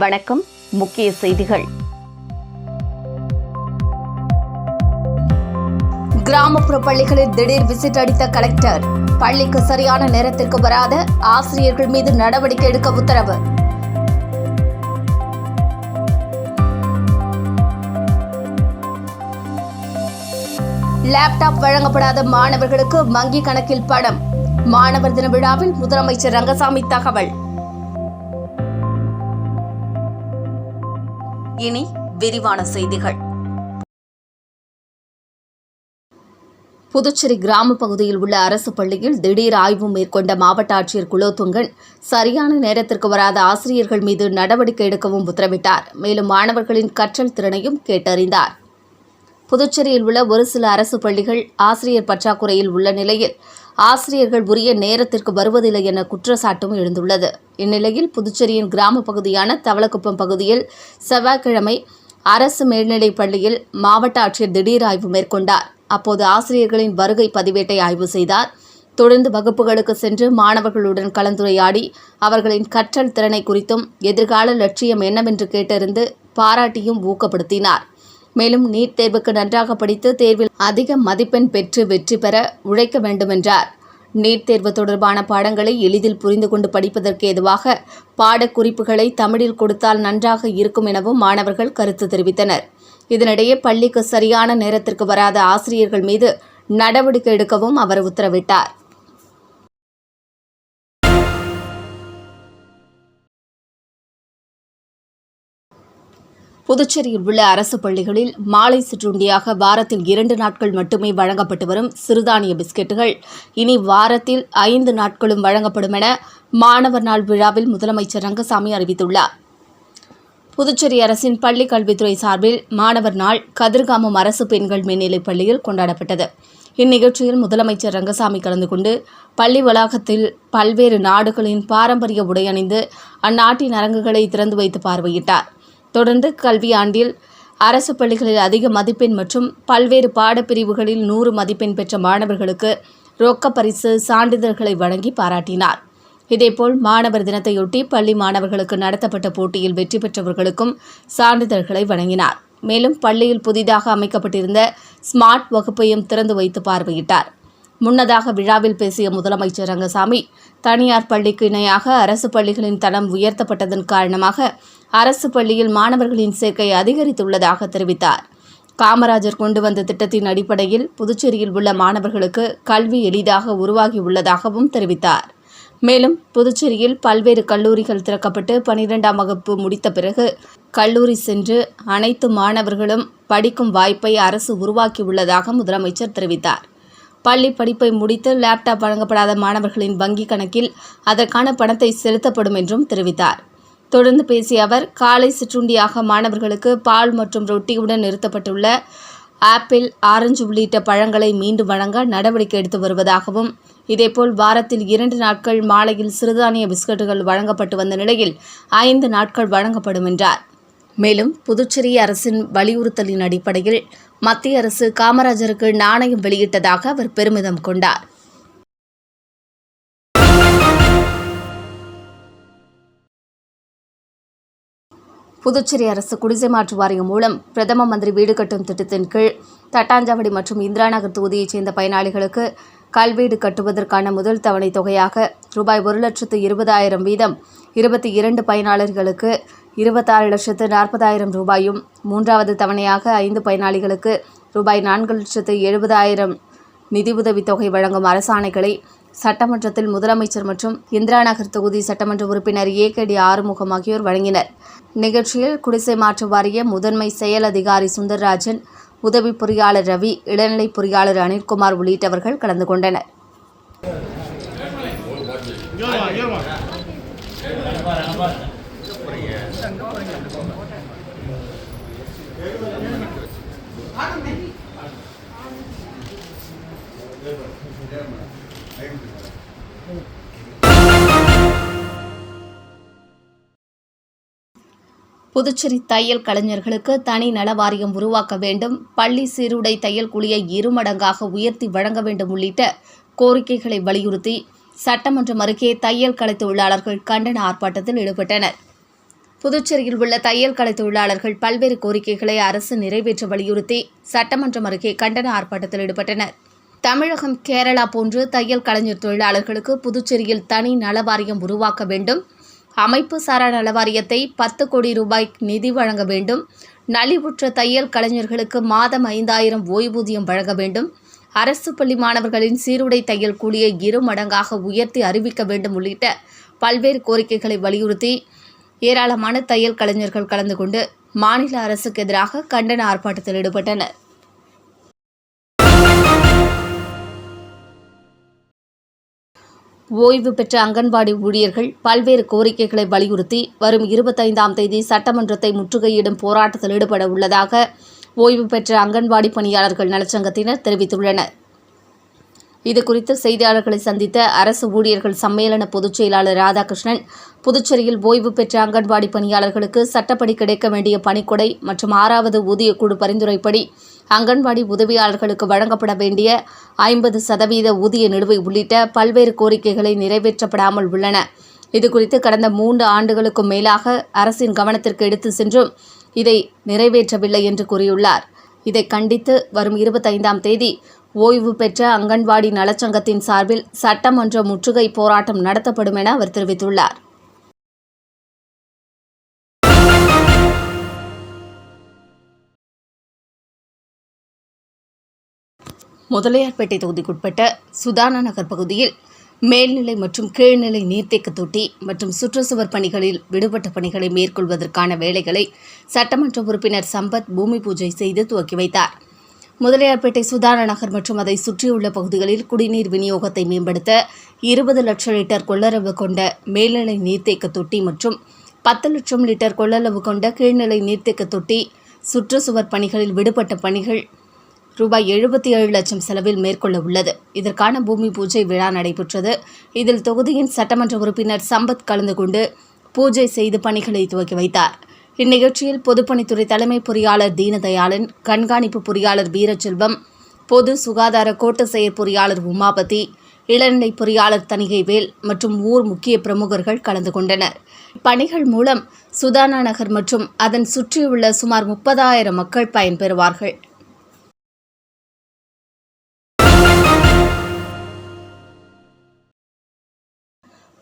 வணக்கம். முக்கிய செய்திகள். கிராமப்புற பள்ளிகளில் திடீர் விசிட் அடித்த கலெக்டர். பள்ளிக்கு சரியான நேரத்திற்கு வராத ஆசிரியர்கள் மீது நடவடிக்கை எடுக்க உத்தரவு. லேப்டாப் வழங்கப்படாத மாணவர்களுக்கு வங்கி கணக்கில் பணம். மாணவர் தின விழாவில் முதலமைச்சர் ரங்கசாமி தகவல். இனி விரிவான செய்திகள். புதுச்சேரி கிராம பகுதியில் உள்ள அரசு பள்ளியில் திடீர் ஆய்வு மேற்கொண்ட மாவட்ட ஆட்சியர் குலோத்துங்கன் சரியான நேரத்திற்கு வராத ஆசிரியர்கள் மீது நடவடிக்கை எடுக்கவும் உத்தரவிட்டார். மேலும் மாணவர்களின் கற்றல் திறனையும் கேட்டறிந்தார். புதுச்சேரியில் உள்ள ஒரு சில அரசு பள்ளிகள் ஆசிரியர் பற்றாக்குறையில் உள்ள நிலையில் ஆசிரியர்கள் உரிய நேரத்திற்கு வருவதில்லை என குற்றச்சாட்டும் எழுந்துள்ளது. இந்நிலையில் புதுச்சேரியின் கிராம பகுதியான தவளக்குப்பம் பகுதியில் செவ்வாய்க்கிழமை அரசு மேல்நிலைப் பள்ளியில் மாவட்ட ஆட்சியர் திடீர் ஆய்வு மேற்கொண்டார். அப்போது ஆசிரியர்களின் வருகை பதிவேட்டை ஆய்வு செய்தார். தொடர்ந்து வகுப்புகளுக்கு சென்று மாணவர்களுடன் கலந்துரையாடி அவர்களின் கற்றல் திறனை குறித்தும் எதிர்கால லட்சியம் என்னவென்று கேட்டறிந்து பாராட்டியும் ஊக்கப்படுத்தினார். மேலும் நீட் தேர்வுக்கு நன்றாக படித்து தேர்வில் அதிக மதிப்பெண் பெற்று வெற்றி பெற உழைக்க வேண்டுமென்றார். நீட் தேர்வு தொடர்பான பாடங்களை எளிதில் புரிந்து கொண்டு படிப்பதற்கு ஏதுவாக பாடக்குறிப்புகளை தமிழில் கொடுத்தால் நன்றாக இருக்கும் எனவும் மாணவர்கள் கருத்து தெரிவித்தனர். இதனிடையே பள்ளிக்கு சரியான நேரத்திற்கு வராத ஆசிரியர்கள் மீது நடவடிக்கை எடுக்கவும் அவர் உத்தரவிட்டார். புதுச்சேரியில் உள்ள அரசு பள்ளிகளில் மாலை சிற்றுண்டியாக வாரத்தில் 2 நாட்கள் மட்டுமே வழங்கப்பட்டு வரும் சிறுதானிய பிஸ்கெட்டுகள் இனி வாரத்தில் 5 நாட்களும் வழங்கப்படும் என மாணவர் நாள் விழாவில் முதலமைச்சர் ரங்கசாமி அறிவித்துள்ளார். புதுச்சேரி அரசின் பள்ளிக் கல்வித்துறை சார்பில் மாணவர் நாள் கதிர்காமம் அரசு பெண்கள் மேல்நிலைப் பள்ளியில் கொண்டாடப்பட்டது. இந்நிகழ்ச்சியில் முதலமைச்சர் ரங்கசாமி கலந்து கொண்டு பள்ளி வளாகத்தில் பல்வேறு நாடுகளின் பாரம்பரிய உடை அணிந்து அந்நாட்டின் அரங்குகளை திறந்து வைத்து பார்வையிட்டார். தொடர்ந்து கல்வியாண்டில் அரசு பள்ளிகளில் அதிக மதிப்பெண் மற்றும் பல்வேறு பாடப்பிரிவுகளில் 100 மதிப்பெண் பெற்ற மாணவர்களுக்கு ரொக்க பரிசு சான்றிதழ்களை வழங்கி பாராட்டினார். இதேபோல் மாணவர் தினத்தையொட்டி பள்ளி மாணவர்களுக்கு நடத்தப்பட்ட போட்டியில் வெற்றி பெற்றவர்களுக்கும் சான்றிதழ்களை வழங்கினார். மேலும் பள்ளியில் புதிதாக அமைக்கப்பட்டிருந்த ஸ்மார்ட் வகுப்பையும் திறந்து வைத்து பார்வையிட்டார். முன்னதாக விழாவில் பேசிய முதலமைச்சர் ரங்கசாமி, தனியார் பள்ளிக்கு இணையாக அரசு பள்ளிகளின் தரம் உயர்த்தப்பட்டதன் காரணமாக அரசு பள்ளியில் மாணவர்களின் சேர்க்கை அதிகரித்துள்ளதாக தெரிவித்தார். காமராஜர் கொண்டு வந்த திட்டத்தின் அடிப்படையில் புதுச்சேரியில் உள்ள மாணவர்களுக்கு கல்வி எளிதாக உருவாகியுள்ளதாகவும் தெரிவித்தார். மேலும் புதுச்சேரியில் பல்வேறு கல்லூரிகள் திறக்கப்பட்டு 12ஆம் வகுப்பு முடித்த பிறகு கல்லூரி சென்று அனைத்து மாணவர்களும் படிக்கும் வாய்ப்பை அரசு உருவாக்கியுள்ளதாக முதலமைச்சர் தெரிவித்தார். பள்ளி படிப்பை முடித்து லேப்டாப் வழங்கப்படாத மாணவர்களின் வங்கி கணக்கில் அதற்கான பணத்தை செலுத்தப்படும் என்றும் தெரிவித்தார். தொடர்ந்து பேசிய அவர், காலை சிற்றுண்டியாக மாணவர்களுக்கு பால் மற்றும் ரொட்டியுடன் நிறுத்தப்பட்டுள்ள ஆப்பிள், ஆரஞ்சு உள்ளிட்ட பழங்களை மீண்டும் வழங்க நடவடிக்கை எடுத்து வருவதாகவும், இதேபோல் வாரத்தில் 2 நாட்கள் மாலையில் சிறுதானிய பிஸ்கட்டுகள் வழங்கப்பட்டு வந்த நிலையில் 5 நாட்கள் வழங்கப்படும் என்றார். மேலும் புதுச்சேரி அரசின் வலியுறுத்தலின் அடிப்படையில் மத்திய அரசு காமராஜருக்கு நாணயம் வெளியிட்டதாக அவர் பெருமிதம் கொண்டார். புதுச்சேரி அரசு குடிசை மாற்று வாரியம் மூலம் பிரதம மந்திரி வீடு கட்டும் திட்டத்தின் கீழ் தட்டாஞ்சாவடி மற்றும் இந்திரா நகர் தொகுதியைச் சேர்ந்த பயனாளிகளுக்கு கல்வீடு கட்டுவதற்கான முதல் தவணை தொகையாக ரூபாய் 1,20,000 வீதம் 22 பயனாளர்களுக்கு 26,40,000 ரூபாயும், 3வது தவணையாக 5 பயனாளிகளுக்கு ரூபாய் 4,70,000 நிதியுதவித் தொகை வழங்கும் அரசாணைகளை சட்டமன்றத்தில் முதலமைச்சர் மற்றும் இந்திரா நகர் தொகுதி சட்டமன்ற உறுப்பினர் ஏகேடி ஆறுமுகம் ஆகியோர் வழங்கினர். நிகழ்ச்சியில் குடிசை மாற்று வாரிய முதன்மை செயல் அதிகாரி சுந்தர்ராஜன், உதவி பொறியாளர் ரவி, இளநிலை பொறியாளர் அனில்குமார் உள்ளிட்டவர்கள் கலந்து கொண்டனர். புதுச்சேரி தையல் கலைஞர்களுக்கு தனி நல வாரியம் உருவாக்க வேண்டும், பள்ளி சீருடை தையல் கூலியை 2 மடங்காக உயர்த்தி வழங்க வேண்டும் உள்ளிட்ட கோரிக்கைகளை வலியுறுத்தி சட்டமன்றம் அருகே தையல் கலை தொழிலாளர்கள் கண்டன ஆர்ப்பாட்டத்தில் ஈடுபட்டனர். புதுச்சேரியில் உள்ள தையல் கலை தொழிலாளர்கள் பல்வேறு கோரிக்கைகளை அரசு நிறைவேற்ற வலியுறுத்தி சட்டமன்றம் அருகே கண்டன ஆர்ப்பாட்டத்தில் ஈடுபட்டனர். தமிழகம், கேரளா போன்று தையல் கலைஞர் தொழிலாளர்களுக்கு புதுச்சேரியில் தனி நலவாரியம் உருவாக்க வேண்டும். அமைப்பு சாரா நலவாரியத்தை 10 கோடி ரூபாய் நிதி வழங்க வேண்டும். நலிவுற்ற தையல் கலைஞர்களுக்கு மாதம் 5000 ஓய்வூதியம் வழங்க வேண்டும். அரசு பள்ளி மாணவர்களின் சீருடை தையல் கூலியை 2 மடங்காக உயர்த்தி அறிவிக்க வேண்டும் உள்ளிட்ட பல்வேறு கோரிக்கைகளை வலியுறுத்தி ஏராளமான தையல் கலைஞர்கள் கலந்து கொண்டு மாநில அரசுக்கு எதிராக கண்டன ஆர்ப்பாட்டத்தில் ஈடுபட்டனர். ஓய்வு பெற்ற அங்கன்வாடி ஊழியர்கள் பல்வேறு கோரிக்கைகளை வலியுறுத்தி வரும் 25ஆம் தேதி சட்டமன்றத்தை முற்றுகையிடும் போராட்டத்தில் ஈடுபட உள்ளதாக ஓய்வு பெற்ற அங்கன்வாடி பணியாளர்கள் நலச்சங்கத்தினர் தெரிவித்துள்ளனர். இதுகுறித்து செய்தியாளர்களை சந்தித்த அரசு ஊழியர்கள் சம்மேளன பொதுச் செயலாளர் ராதாகிருஷ்ணன், புதுச்சேரியில் ஓய்வு பெற்ற அங்கன்வாடி பணியாளர்களுக்கு சட்டப்படி கிடைக்க வேண்டிய பணிக்கொடை மற்றும் 6வது ஊதியக்குழு பரிந்துரைப்படி அங்கன்வாடி உதவியாளர்களுக்கு வழங்கப்பட வேண்டிய 50% ஊதிய நிலுவை உள்ளிட்ட பல்வேறு கோரிக்கைகளை நிறைவேற்றப்படாமல் உள்ளன. இதுகுறித்து கடந்த 3 ஆண்டுகளுக்கும் மேலாக அரசின் கவனத்திற்கு எடுத்து சென்றும் இதை நிறைவேற்றவில்லை என்று கூறியுள்ளார். இதை கண்டித்து வரும் 25ஆம் தேதி ஓய்வு பெற்ற அங்கன்வாடி நலச்சங்கத்தின் சார்பில் சட்டமன்ற முற்றுகை போராட்டம் நடத்தப்படும் என அவர் தெரிவித்துள்ளார். முதலியார்பேட்டை தொகுதிக்குட்பட்ட சுதானா நகர் பகுதியில் மேல்நிலை மற்றும் கீழ்நிலை நீர்த்தேக்க தொட்டி மற்றும் சுற்றுச்சுவர் பணிகளில் விடுபட்ட பணிகளை மேற்கொள்வதற்கான வேலைகளை சட்டமன்ற உறுப்பினர் சம்பத் பூமி பூஜை செய்து துவக்கி வைத்தார். முதலியார்பேட்டை சுதானா நகர் மற்றும் அதை சுற்றியுள்ள பகுதிகளில் குடிநீர் விநியோகத்தை மேம்படுத்த 20 லட்சம் லிட்டர் கொள்ளளவு கொண்ட மேல்நிலை நீர்த்தேக்க தொட்டி மற்றும் 10 லட்சம் லிட்டர் கொள்ளளவு கொண்ட கீழ்நிலை நீர்த்தேக்க தொட்டி சுற்றுச்சுவர் பணிகளில் விடுபட்ட பணிகள் ரூபாய் 77 லட்சம் செலவில் மேற்கொள்ள உள்ளது. இதற்கான பூமி பூஜை விழா நடைபெற்றது. இதில் தொகுதியின் சட்டமன்ற உறுப்பினர் சம்பத் கலந்து கொண்டு பூஜை செய்து பணிகளை துவக்கி வைத்தார். இந்நிகழ்ச்சியில் பொதுப்பணித்துறை தலைமை பொறியாளர் தீனதயாளன், கண்காணிப்பு பொறியாளர் வீரச்செல்வம், பொது சுகாதார கோட்ட செயற் பொறியாளர் உமாபதி, இளநிலை பொறியாளர் தணிகைவேல் மற்றும் ஊர் முக்கிய பிரமுகர்கள் கலந்து கொண்டனர். இப்பணிகள் மூலம் சுதானா நகர் மற்றும் அதன் சுற்றியுள்ள சுமார் 30,000 மக்கள் பயன்பெறுவார்கள்.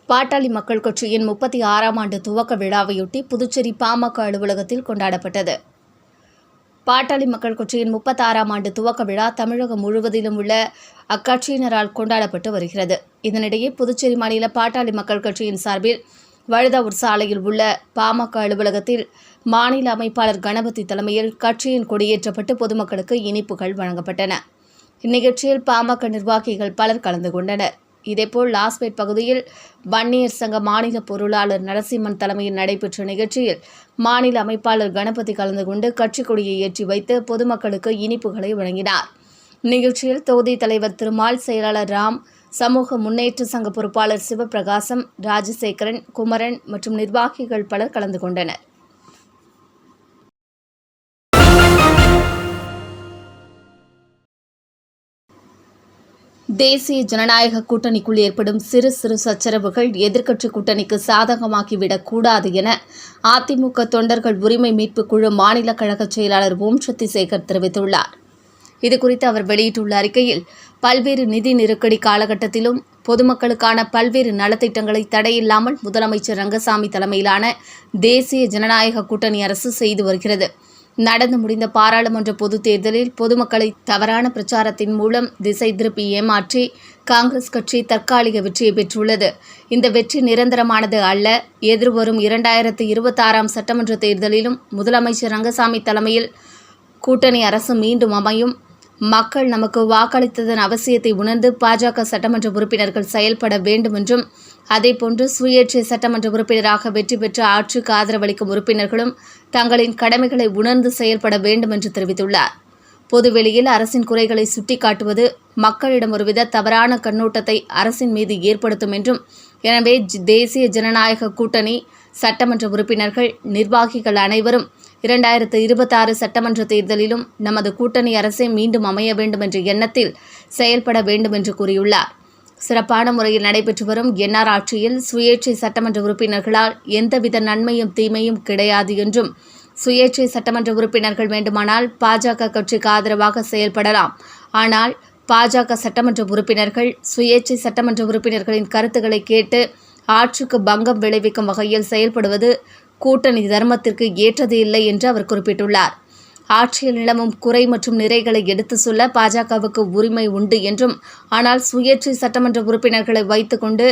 பாட்டாளி மக்கள் கட்சியின் 36ஆம் ஆண்டு துவக்க விழாவையொட்டி புதுச்சேரி பாமக அலுவலகத்தில் கொண்டாடப்பட்டது. பாட்டாளி மக்கள் கட்சியின் 36ஆம் ஆண்டு துவக்க விழா தமிழகம் முழுவதிலும் உள்ள அக்கட்சியினரால் கொண்டாடப்பட்டு வருகிறது. இதனிடையே புதுச்சேரி மாநில பாட்டாளி மக்கள் கட்சியின் சார்பில் வழுதாவூர் சாலையில் உள்ள பாமக அலுவலகத்தில் மாநில அமைப்பாளர் கணபதி தலைமையில் கட்சியின் கொடியேற்றப்பட்டு பொதுமக்களுக்கு இனிப்புகள் வழங்கப்பட்டன. இந்நிகழ்ச்சியில் பாமக நிர்வாகிகள் பலர் கலந்து கொண்டனர். இதேபோல் லாஸ்பேட் பகுதியில் வன்னியர் சங்க மாநில பொருளாளர் நரசிம்மன் தலைமையில் நடைபெற்ற நிகழ்ச்சியில் மாநில அமைப்பாளர் கணபதி கலந்து கொண்டு கட்சிக் கொடியை ஏற்றி வைத்து பொதுமக்களுக்கு இனிப்புகளை வழங்கினார். நிகழ்ச்சியில் தொகுதி தலைவர் திருமால், செயலாளர் ராம், சமூக முன்னேற்ற சங்க பொறுப்பாளர் சிவபிரகாசம், ராஜசேகரன், குமரன் மற்றும் நிர்வாகிகள் பலர் கலந்து கொண்டனர். தேசிய ஜனநாயக கூட்டணிக்குள் ஏற்படும் சிறு சிறு சச்சரவுகள் எதிர்க்கட்சி கூட்டணிக்கு சாதகமாக்கிவிடக் கூடாது என அதிமுக தொண்டர்கள் உரிமை மீட்பு குழு மாநில கழக செயலாளர் ஓம் சக்தி சேகர் தெரிவித்துள்ளார். இதுகுறித்து அவர் வெளியிட்டுள்ள அறிக்கையில், பல்வேறு நிதி நெருக்கடி காலகட்டத்திலும் பொதுமக்களுக்கான பல்வேறு நலத்திட்டங்களை தடையில்லாமல் முதலமைச்சர் ரங்கசாமி தலைமையிலான தேசிய ஜனநாயக கூட்டணி அரசு செய்து வருகிறது. நடந்து முடிந்த பாராளுமன்ற பொதுத் தேர்தலில் பொதுமக்களை தவறான பிரச்சாரத்தின் மூலம் திசை திருப்பி ஏமாற்றி காங்கிரஸ் கட்சி தற்காலிக வெற்றியை பெற்றுள்ளது. இந்த வெற்றி நிரந்தரமானது அல்ல. எதிர்வரும் 2026ஆம் சட்டமன்ற தேர்தலிலும் முதலமைச்சர் ரங்கசாமி தலைமையில் கூட்டணி அரசு மீண்டும் அமையும். மக்கள் நமக்கு வாக்களித்ததன் அவசியத்தை உணர்ந்து பாஜக சட்டமன்ற உறுப்பினர்கள் செயல்பட வேண்டும் என்றும், அதேபோன்று சுயேட்சை சட்டமன்ற உறுப்பினராக வெற்றி பெற்ற ஆட்சிக்கு ஆதரவளிக்கும் உறுப்பினர்களும் தங்களின் கடமைகளை உணர்ந்து செயல்பட வேண்டும் என்று தெரிவித்துள்ளார். பொதுவெளியில் அரசின் குறைகளை சுட்டிக்காட்டுவது மக்களிடம் ஒருவித தவறான கண்ணோட்டத்தை அரசின் மீது ஏற்படுத்தும் என்றும், எனவே தேசிய ஜனநாயக கூட்டணி சட்டமன்ற உறுப்பினர்கள், நிர்வாகிகள் அனைவரும் 2026 சட்டமன்ற தேர்தலிலும் நமது கூட்டணி அரசே மீண்டும் அமைய வேண்டும் என்ற எண்ணத்தில் செயல்பட வேண்டும் என்று கூறியுள்ளார். சிறப்பான முறையில் நடைபெற்று வரும் என்ஆர் ஆட்சியில் சுயேட்சை சட்டமன்ற உறுப்பினர்களால் எந்தவித நன்மையும் தீமையும் கிடையாது என்றும், சுயேட்சை சட்டமன்ற உறுப்பினர்கள் வேண்டுமானால் பாஜக கட்சிக்கு ஆதரவாக செயல்படலாம். ஆனால் பாஜக சட்டமன்ற உறுப்பினர்கள் சுயேட்சை சட்டமன்ற உறுப்பினர்களின் கருத்துக்களை கேட்டு ஆட்சிக்கு பங்கம் விளைவிக்கும் வகையில் செயல்படுவது கூட்டணி தர்மத்திற்கு ஏற்றது இல்லை என்று அவர் குறிப்பிட்டுள்ளார். ஆட்சியில் நிலவும் குறை மற்றும் நிறைகளை எடுத்து சொல்ல பாஜகவுக்கு உரிமை உண்டு என்றும், ஆனால் சுயேட்சை சட்டமன்ற உறுப்பினர்களை வைத்துக்கொண்டு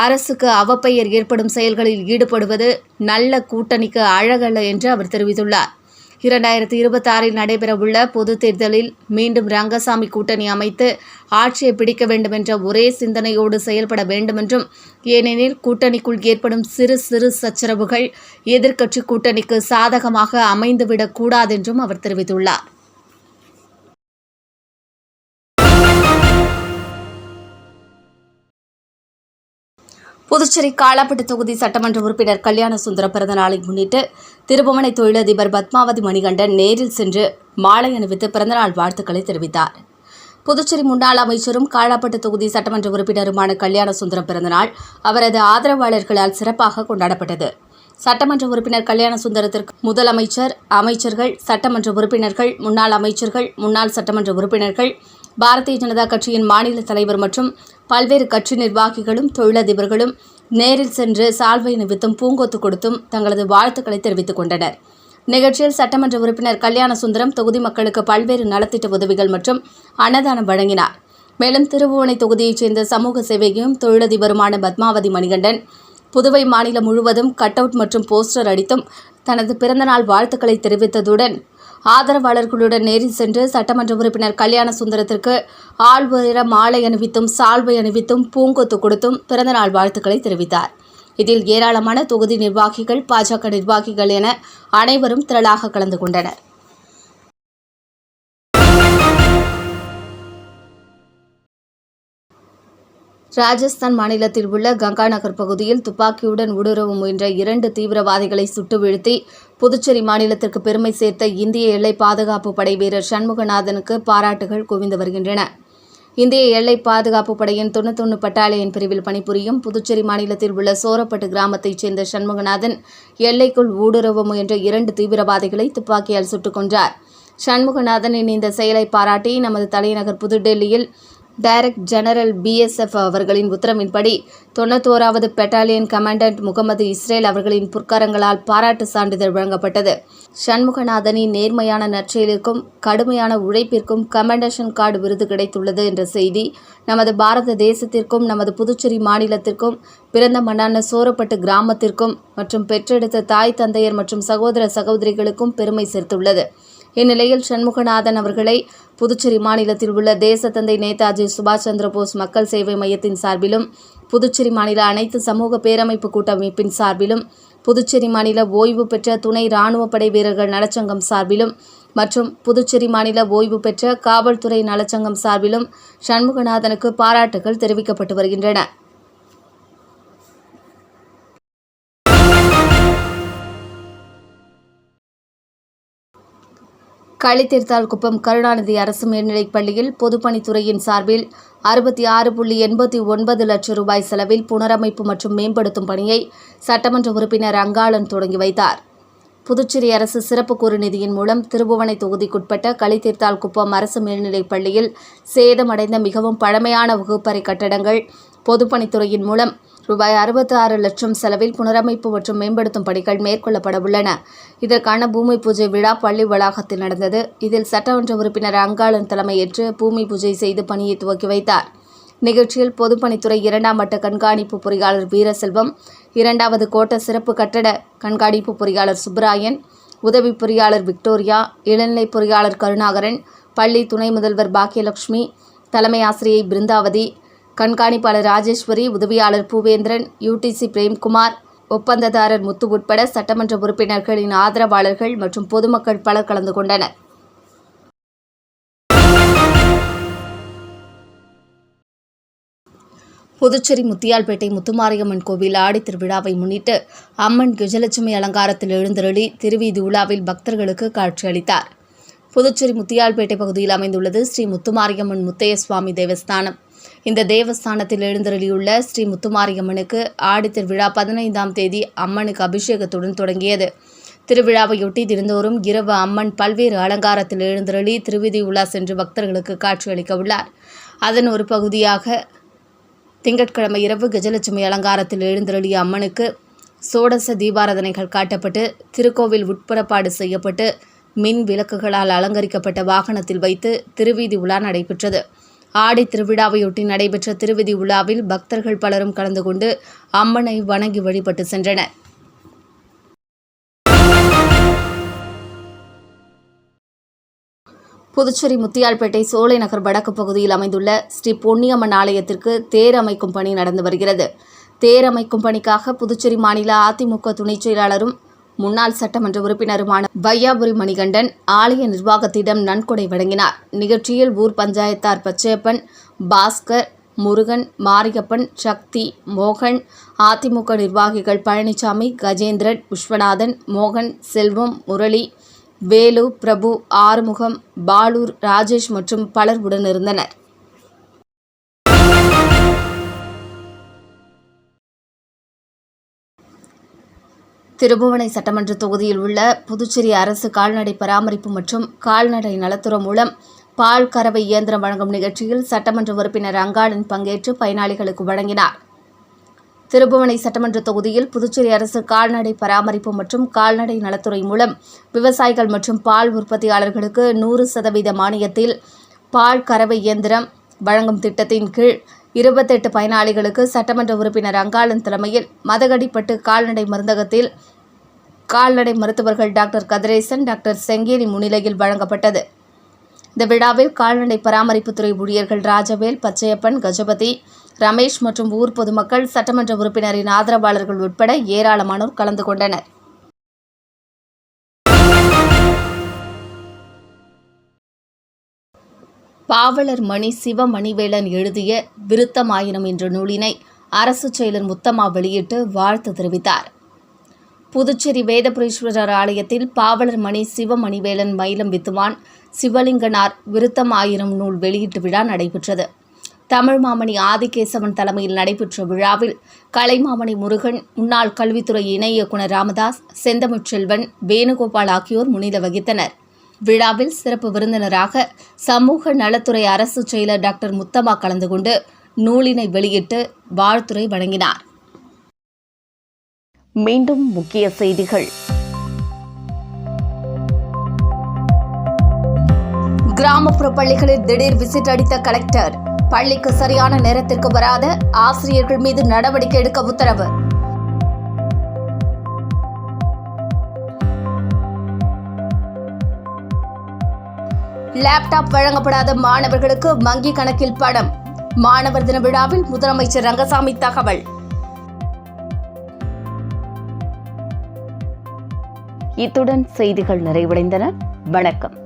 அரசுக்கு அவப்பெயர் ஏற்படும் செயல்களில் ஈடுபடுவது நல்ல கூட்டணிக்கு அழகல்ல என்று அவர் தெரிவித்துள்ளார். 2026 நடைபெறவுள்ள பொதுத் தேர்தலில் மீண்டும் ரங்கசாமி கூட்டணி அமைத்து ஆட்சியை பிடிக்க வேண்டும் என்ற ஒரே சிந்தனையோடு செயல்பட வேண்டுமென்றும், ஏனெனில் கூட்டணிக்குள் ஏற்படும் சிறு சிறு சச்சரவுகள் எதிர்க்கட்சி கூட்டணிக்கு சாதகமாக அமைந்துவிடக் கூடாதென்றும் அவர் தெரிவித்துள்ளார். புதுச்சேரி காலாப்பட்டு தொகுதி சட்டமன்ற உறுப்பினர் கல்யாண சுந்தரம் பிறந்தநாளை முன்னிட்டு திருபுவனை தொழிலதிபர் பத்மாவதி மணிகண்டன் நேரில் சென்று மாலை அணிவித்து பிறந்தநாள் வாழ்த்துக்களை தெரிவித்தார். புதுச்சேரி முன்னாள் அமைச்சரும் காலாப்பட்டு தொகுதி சட்டமன்ற உறுப்பினருமான கல்யாண சுந்தரம் பிறந்தநாள் அவரது ஆதரவாளர்களால் சிறப்பாக கொண்டாடப்பட்டது. சட்டமன்ற உறுப்பினர் கல்யாண சுந்தரத்திற்கு முதலமைச்சர், அமைச்சர்கள், சட்டமன்ற உறுப்பினர்கள், முன்னாள் அமைச்சர்கள், முன்னாள் சட்டமன்ற உறுப்பினர்கள், பாரதிய ஜனதா கட்சியின் மாநில தலைவர் மற்றும் பல்வேறு கட்சி நிர்வாகிகளும் தொழிலதிபர்களும் நேரில் சென்று சால்வை அணிவித்தும் பூங்கொத்து கொடுத்தும் தங்களது வாழ்த்துக்களை தெரிவித்துக் கொண்டனர். நிகழ்ச்சியில் சட்டமன்ற உறுப்பினர் கல்யாண சுந்தரம் தொகுதி மக்களுக்கு பல்வேறு நலத்திட்ட உதவிகள் மற்றும் அன்னதானம் வழங்கினார். மேலும் திருபுவனை தொகுதியைச் சேர்ந்த சமூக சேவையும் தொழிலதிபருமான பத்மாவதி மணிகண்டன் புதுவை மாநிலம் முழுவதும் கட் அவுட் மற்றும் போஸ்டர் அடித்தும் தனது பிறந்தநாள் வாழ்த்துக்களை தெரிவித்ததுடன் ஆதரவாளர்களுடன் நேரில் சென்று சட்டமன்ற உறுப்பினர் கல்யாண சுந்தரத்திற்கு ஆள் உயர மாலை அணிவித்தும் சால்வை அணிவித்தும் பூங்கொத்து கொடுத்தும் பிறந்தநாள் வாழ்த்துக்களை தெரிவித்தார். இதில் ஏராளமான தொகுதி நிர்வாகிகள், பாஜக நிர்வாகிகள் என அனைவரும் திரளாக கலந்து கொண்டனர். ராஜஸ்தான் மாநிலத்தில் உள்ள கங்கா நகர் பகுதியில் துப்பாக்கியுடன் ஊடுருவ முயன்ற 2 தீவிரவாதிகளை சுட்டு வீழ்த்தி புதுச்சேரி மாநிலத்திற்கு பெருமை சேர்த்த இந்திய எல்லை பாதுகாப்பு படை வீரர் சண்முகநாதனுக்கு பாராட்டுகள் குவிந்து வருகின்றன. இந்திய எல்லை பாதுகாப்பு படையின் 91 பட்டாலியன் பிரிவில் பணிபுரியும் புதுச்சேரி மாநிலத்தில் உள்ள சோரப்பட்டு கிராமத்தைச் சேர்ந்த சண்முகநாதன் எல்லைக்குள் ஊடுருவ முயன்ற 2 தீவிரவாதிகளை துப்பாக்கியால் சுட்டுக் கொன்றார். சண்முகநாதனின் இந்த செயலை பாராட்டி நமது தலைநகர் புதுடெல்லியில் டைரக்டர் ஜெனரல் BSF அவர்களின் உத்தரவின்படி 91வது பெட்டாலியன் கமாண்டன்ட் முகமது இஸ்ரேல் அவர்களின் புற்கரங்களால் பாராட்டு சான்றிதழ் வழங்கப்பட்டது. சண்முகநாதனின் நேர்மையான நற்செயலுக்கும் கடுமையான உழைப்பிற்கும் கமெண்டேஷன் கார்டு விருது கிடைத்துள்ளது என்ற செய்தி நமது பாரத தேசத்திற்கும் நமது புதுச்சேரி மாநிலத்திற்கும் பிறந்த மண்ணான சோரப்பட்டு கிராமத்திற்கும் மற்றும் பெற்றெடுத்த தாய் தந்தையர் மற்றும் சகோதர சகோதரிகளுக்கும் பெருமை சேர்த்துள்ளது. இந்நிலையில் சண்முகநாதன் அவர்களை புதுச்சேரி மாநிலத்தில் உள்ள தேசத்தந்தை நேதாஜி சுபாஷ் சந்திர போஸ் மக்கள் சேவை மையத்தின் சார்பிலும், புதுச்சேரி மாநில அனைத்து சமூக பேரமைப்பு கூட்டமைப்பின் சார்பிலும், புதுச்சேரி மாநில ஓய்வு பெற்ற துணை இராணுவ படை வீரர்கள் நலச்சங்கம் சார்பிலும் மற்றும் புதுச்சேரி மாநில ஓய்வு பெற்ற காவல்துறை நலச்சங்கம் சார்பிலும் சண்முகநாதனுக்கு பாராட்டுகள் தெரிவிக்கப்பட்டு வருகின்றன. களித்தீர்த்தால்குப்பம் கருணாநிதி அரசு மேல்நிலைப் பள்ளியில் பொதுப்பணித்துறையின் சார்பில் 66.89 லட்சம் ரூபாய் செலவில் புனரமைப்பு மற்றும் மேம்படுத்தும் பணியை சட்டமன்ற உறுப்பினர் அங்காளன் தொடங்கி வைத்தார். புதுச்சேரி அரசு சிறப்பு கூறு நிதியின் மூலம் திருபுவனை தொகுதிக்குட்பட்ட களித்தீர்த்தால்குப்பம் அரசு மேல்நிலைப் பள்ளியில் சேதமடைந்த மிகவும் பழமையான வகுப்பறை கட்டடங்கள் பொதுப்பணித்துறையின் மூலம் ரூபாய் 66 லட்சம் செலவில் புனரமைப்பு மற்றும் மேம்படுத்தும் பணிகள் மேற்கொள்ளப்பட உள்ளன. இதற்கான பூமி பூஜை விழா பள்ளி வளாகத்தில் நடந்தது. இதில் சட்டமன்ற உறுப்பினர் அங்காளன் தலைமையேற்று பூமி பூஜை செய்து பணியை துவக்கி வைத்தார். நிகழ்ச்சியில் பொதுப்பணித்துறை 2ஆம் வட்ட கண்காணிப்பு பொறியாளர் வீரசெல்வம், 2வது கோட்ட சிறப்பு கட்டட கண்காணிப்பு பொறியாளர் சுப்பராயன், உதவி பொறியாளர் விக்டோரியா, இளநிலை பொறியாளர் கருணாகரன், பள்ளி துணை முதல்வர் பாக்கியலட்சுமி, தலைமை ஆசிரியை பிருந்தாவதி, கண்காணிப்பாளர் ராஜேஸ்வரி, உதவியாளர் பூவேந்திரன், UTC பிரேம்குமார், ஒப்பந்ததாரர் முத்து உட்பட சட்டமன்ற உறுப்பினர்களின் ஆதரவாளர்கள் மற்றும் பொதுமக்கள் பலர் கலந்து கொண்டனர். புதுச்சேரி முத்தியால்பேட்டை முத்துமாரியம்மன் கோவில் ஆடித்திருவிழாவை முன்னிட்டு அம்மன் கஜலட்சுமி அலங்காரத்தில் எழுந்தருளி திருவீதி உலாவில் பக்தர்களுக்கு காட்சியளித்தார். புதுச்சேரி முத்தியால்பேட்டை பகுதியில் அமைந்துள்ளது ஸ்ரீ முத்துமாரியம்மன் முத்தைய சுவாமி தேவஸ்தானம். இந்த தேவஸ்தானத்தில் எழுந்தருளியுள்ள ஸ்ரீ முத்துமாரியம்மனுக்கு ஆடித்திருவிழா 15ஆம் தேதி அம்மனுக்கு அபிஷேகத்துடன் தொடங்கியது. திருவிழாவையொட்டி தினந்தோறும் இரவு அம்மன் பல்வேறு அலங்காரத்தில் எழுந்தருளி திருவீதி உலா சென்று பக்தர்களுக்கு காட்சியளிக்க உள்ளார். அதன் ஒரு பகுதியாக திங்கட்கிழமை இரவு கஜலட்சுமி அலங்காரத்தில் எழுந்தருளிய அம்மனுக்கு சோடச தீபாராதனைகள் காட்டப்பட்டு திருக்கோவில் உட்புறப்பாடு செய்யப்பட்டு மின் விளக்குகளால் அலங்கரிக்கப்பட்ட வாகனத்தில் வைத்து திருவீதி உலா நடைபெற்றது. ஆடி திருவிழாவையொட்டி நடைபெற்ற திருவீதி உலாவில் பக்தர்கள் பலரும் கலந்து கொண்டு அம்மனை வணங்கி வழிபட்டு சென்றனர். புதுச்சேரி முத்தியால்பேட்டை சோலை நகர் வடக்கு பகுதியில் அமைந்துள்ள ஸ்ரீ பொன்னியம்மன் ஆலயத்திற்கு தேர் அமைக்கும் பணி நடந்து வருகிறது. தேர் அமைக்கும் பணிக்காக புதுச்சேரி மாநில அதிமுக துணைச் செயலாளரும் முன்னாள் சட்டமன்ற உறுப்பினருமான வையாபுரி மணிகண்டன் ஆலய நிர்வாகத்திடம் நன்கொடை வழங்கினார். நிகழ்ச்சியில் ஊர் பஞ்சாயத்தார் பச்சையப்பன், பாஸ்கர், முருகன், மாரியப்பன், சக்தி, மோகன், அதிமுக நிர்வாகிகள் பழனிசாமி, கஜேந்திரன், விஸ்வநாதன், மோகன், செல்வம், முரளி, வேலு, பிரபு, ஆறுமுகம், பாலூர், ராஜேஷ் மற்றும் பலர் உடனிருந்தனர். திருபுவனை சட்டமன்ற தொகுதியில் உள்ள புதுச்சேரி அரசு கால்நடை பராமரிப்பு மற்றும் கால்நடை நலத்துறை மூலம் பால் கறவை இயந்திரம் வழங்கும் நிகழ்ச்சியில் சட்டமன்ற உறுப்பினர் அங்காளன் பங்கேற்று பயனாளிகளுக்கு வழங்கினார். திருபுவனை சட்டமன்ற தொகுதியில் புதுச்சேரி அரசு கால்நடை பராமரிப்பு மற்றும் கால்நடை நலத்துறை மூலம் விவசாயிகள் மற்றும் பால் உற்பத்தியாளர்களுக்கு 100% மானியத்தில் பால் கறவை இயந்திரம் வழங்கும் திட்டத்தின் கீழ் 28 பயனாளிகளுக்கு சட்டமன்ற உறுப்பினர் அங்காளன் தலைமையில் மதகடிப்பட்டு கால்நடை மருந்தகத்தில் கால்நடை மருத்துவர்கள் டாக்டர் கதிரேசன், டாக்டர் செங்கேரி முன்னிலையில் வழங்கப்பட்டது. இந்த விழாவில் கால்நடை பராமரிப்புத்துறை ஊழியர்கள் ராஜவேல், பச்சையப்பன், கஜபதி, ரமேஷ் மற்றும் ஊர் பொதுமக்கள், சட்டமன்ற உறுப்பினரின் ஆதரவாளர்கள் உட்பட ஏராளமானோர் கலந்து கொண்டனர். பாவலர் மணி சிவமணிவேலன் எழுதிய விருத்தமாயினம் என்ற நூலினை அரசு செயலர் முத்தம்மா வெளியிட்டு வாழ்த்து தெரிவித்தார். புதுச்சேரி வேதபுரீஸ்வரர் ஆலயத்தில் பாவலர் மணி சிவமணிவேலன் மயிலம் வித்துவான் சிவலிங்கனார் விருத்தமாயிரம் நூல் வெளியீட்டு விழா நடைபெற்றது. தமிழ் மாமணி ஆதிகேசவன் தலைமையில் நடைபெற்ற விழாவில் கலைமாமணி முருகன், முன்னாள் கல்வித்துறை இணை இயக்குநர் ராமதாஸ், செந்தமிழ்ச்செல்வன், வேணுகோபால் ஆகியோர் முன்னிலை வகித்தனர். விழாவில் சிறப்பு விருந்தினராக சமூக நலத்துறை அரசு செயலர் டாக்டர் முத்தம்மா கலந்து கொண்டு நூலினை வெளியிட்டு வாழ்த்துரை வழங்கினார். மீண்டும் முக்கிய செய்திகள். கிராமப்புற பள்ளிகளில் திடீர் விசிட் அடித்த கலெக்டர். பள்ளிக்கு சரியான நேரத்திற்கு வராத ஆசிரியர்கள் மீது நடவடிக்கை எடுக்க உத்தரவு. லேப்டாப் வழங்கப்படாத மாணவர்களுக்கு வங்கி கணக்கில் பணம். மாணவர் தின விழாவில் முதலமைச்சர் ரங்கசாமி தகவல். இத்துடன் செய்திகள் நிறைவடைந்தன. வணக்கம்.